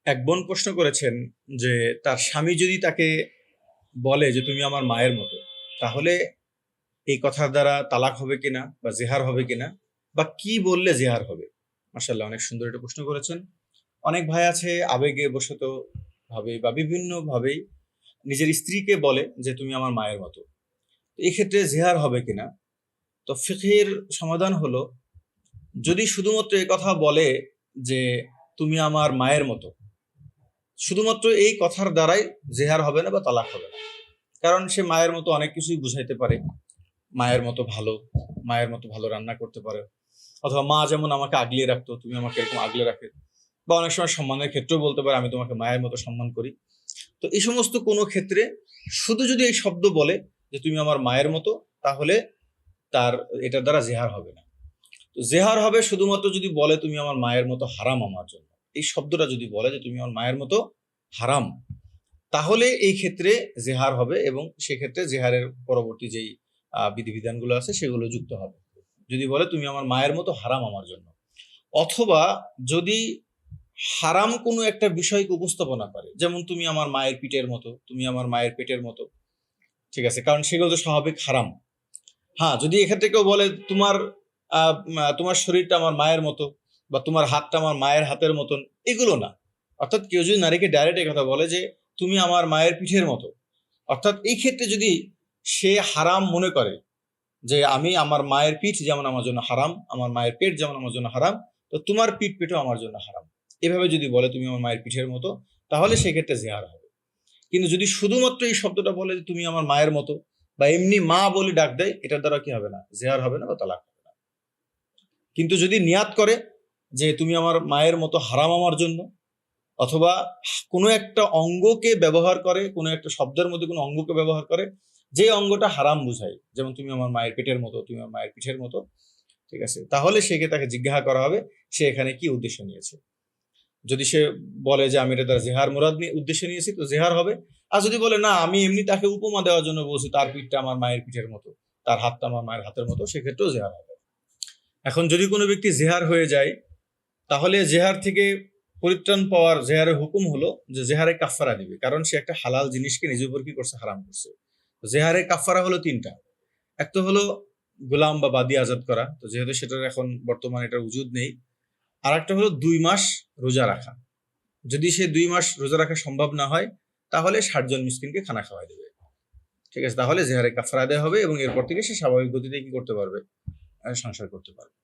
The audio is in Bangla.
এক বোন প্রশ্ন করেছেন যে তার স্বামী যদি তাকে বলে যে তুমি আমার মায়ের মতো, তাহলে এই কথার দ্বারা তালাক হবে কিনা বা জেহার হবে কিনা, বা কি বললে জেহার হবে। মাশাআল্লাহ, অনেক সুন্দর একটা প্রশ্ন করেছেন। অনেক ভাই আছে আবেগে বশত ভাবে বা বিভিন্ন ভাবেই নিজের স্ত্রীকে বলে যে তুমি আমার মায়ের মতো। তো এই ক্ষেত্রে জেহার হবে কিনা। তো ফিকহের সমাধান হলো, যদি শুধুমাত্র এই কথা বলে যে তুমি আমার মায়ের মতো, শুধুমাত্র এই কথার দ্বারাই জেহার হবে না বা তালাক হবে না। কারণ সে মায়ের মতো অনেক কিছুই বুঝাইতে পারে। মায়ের মতো ভালো, মায়ের মতো ভালো রান্না করতে পারে, অথবা মা যেমন আমাকে আগলিয়ে রাখতো তুমি আমাকে এরকম আগলে রাখে। বা অনেক সময় সম্মানের ক্ষেত্রেও বলতে পারে আমি তোমাকে মায়ের মতো সম্মান করি। তো এই সমস্ত কোনো ক্ষেত্রে শুধু যদি এই শব্দ বলে যে তুমি আমার মায়ের মতো, তাহলে তার এটার দ্বারা জেহার হবে না। তো জেহার হবে শুধুমাত্র যদি বলে তুমি আমার মায়ের মতো হারাম আমার জন্য। এই শব্দটা যদি বলে যে তুমি আমার মায়ের মতো হারাম, তাহলে এই ক্ষেত্রে জেহার হবে, এবং সেক্ষেত্রে জেহারের পরবর্তী যেই বিধিবিধানগুলো আছে সেগুলো যুক্ত হবে। যদি বলে তুমি আমার মায়ের মতো হারাম আমার জন্য, অথবা যদি হারাম কোনো একটা বিষয়কে উপস্থাপনা করে, যেমন তুমি আমার মায়ের পিঠের মতো, তুমি আমার মায়ের পেটের মতো, ঠিক আছে, কারণ সেগুলো তো স্বাভাবিক হারাম। হ্যাঁ, যদি এক্ষেত্রে কেউ বলে তোমার তোমার শরীরটা আমার মায়ের মতো, বা তোমার হাতটা আমার মায়ের হাতের মতন, এগুলো না। অর্থাৎ কেউ যদি নারীকে ডাইরেক্ট এই কথা বলে যে তুমি আমার মায়ের পিঠের মতো, অর্থাৎ এই ক্ষেত্রে যদি সে হারাম মনে করে যে আমি আমার মায়ের পিঠ যেমন আমার জন্য হারাম, আমার মায়ের পেট যেমন আমার জন্য হারাম, তো তোমার পিঠ পেটও আমার জন্য হারাম, এভাবে যদি বলে তুমি আমার মায়ের পিঠের মতো, তাহলে সেক্ষেত্রে জেহার হবে। কিন্তু যদি শুধুমাত্র এই শব্দটা বলে যে তুমি আমার মায়ের মতো, বা এমনি মা বলে ডাক দেয়, এটার দ্বারা কি হবে না, জেহার হবে না বা তালাক হবে না। কিন্তু যদি নিয়াত করে যে তুমি আমার মায়ের মতো হারাম আমার জন্য, অথবা কোনো একটা অঙ্গকে ব্যবহার করে, কোনো একটা শব্দের মধ্যে কোনো অঙ্গকে ব্যবহার করে যে অঙ্গটা হারাম বুঝায়, যেমন তুমি আমার মায়ের পেটের মতো, তুমি আমার মায়ের পিঠের মতো, ঠিক আছে, তাহলে সেকে তাকে জিজ্ঞাসা করা হবে সে এখানে কি উদ্দেশ্য নিয়েছে। যদি সে বলে যে আমি এটা তার জেহার মুরাদ নিয়ে উদ্দেশ্যে নিয়েছি, তো জেহার হবে। আর যদি বলে না আমি এমনি তাকে উপমা দেওয়ার জন্য বলছি, তার পিঠটা আমার মায়ের পিঠের মতো, তার হাতটা আমার মায়ের হাতের মতো, সেক্ষেত্রেও জেহার হবে। এখন যদি কোনো ব্যক্তি জেহার হয়ে যায়, তাহলে জেহার থেকে পরিত্রাণ পাওয়ার জেহারের হুকুম হলো যে জেহারে কাফারা দিবে, কারণ সে একটা হালাল জিনিসকে নিজের উপর কি করছে, হারাম করছে। জেহারে কাফারা হলো তিনটা। এক তো হলো গোলাম বা বাদী আজাদ করা, তো যেহেতু সেটার এখন বর্তমানে এটার উজুদ নেই। আর একটা হলো 2 মাস রোজা রাখা। যদি সে 2 মাস রোজা রাখা সম্ভব না হয়, তাহলে 60 জন মিসকিনকে খানা খাওয়াই দেবে। ঠিক আছে, তাহলে জেহারে কাফারা দেওয়া হবে, এবং এরপর থেকে সে স্বাভাবিক গতিতে কি করতে পারবে, সংসার করতে পারবে।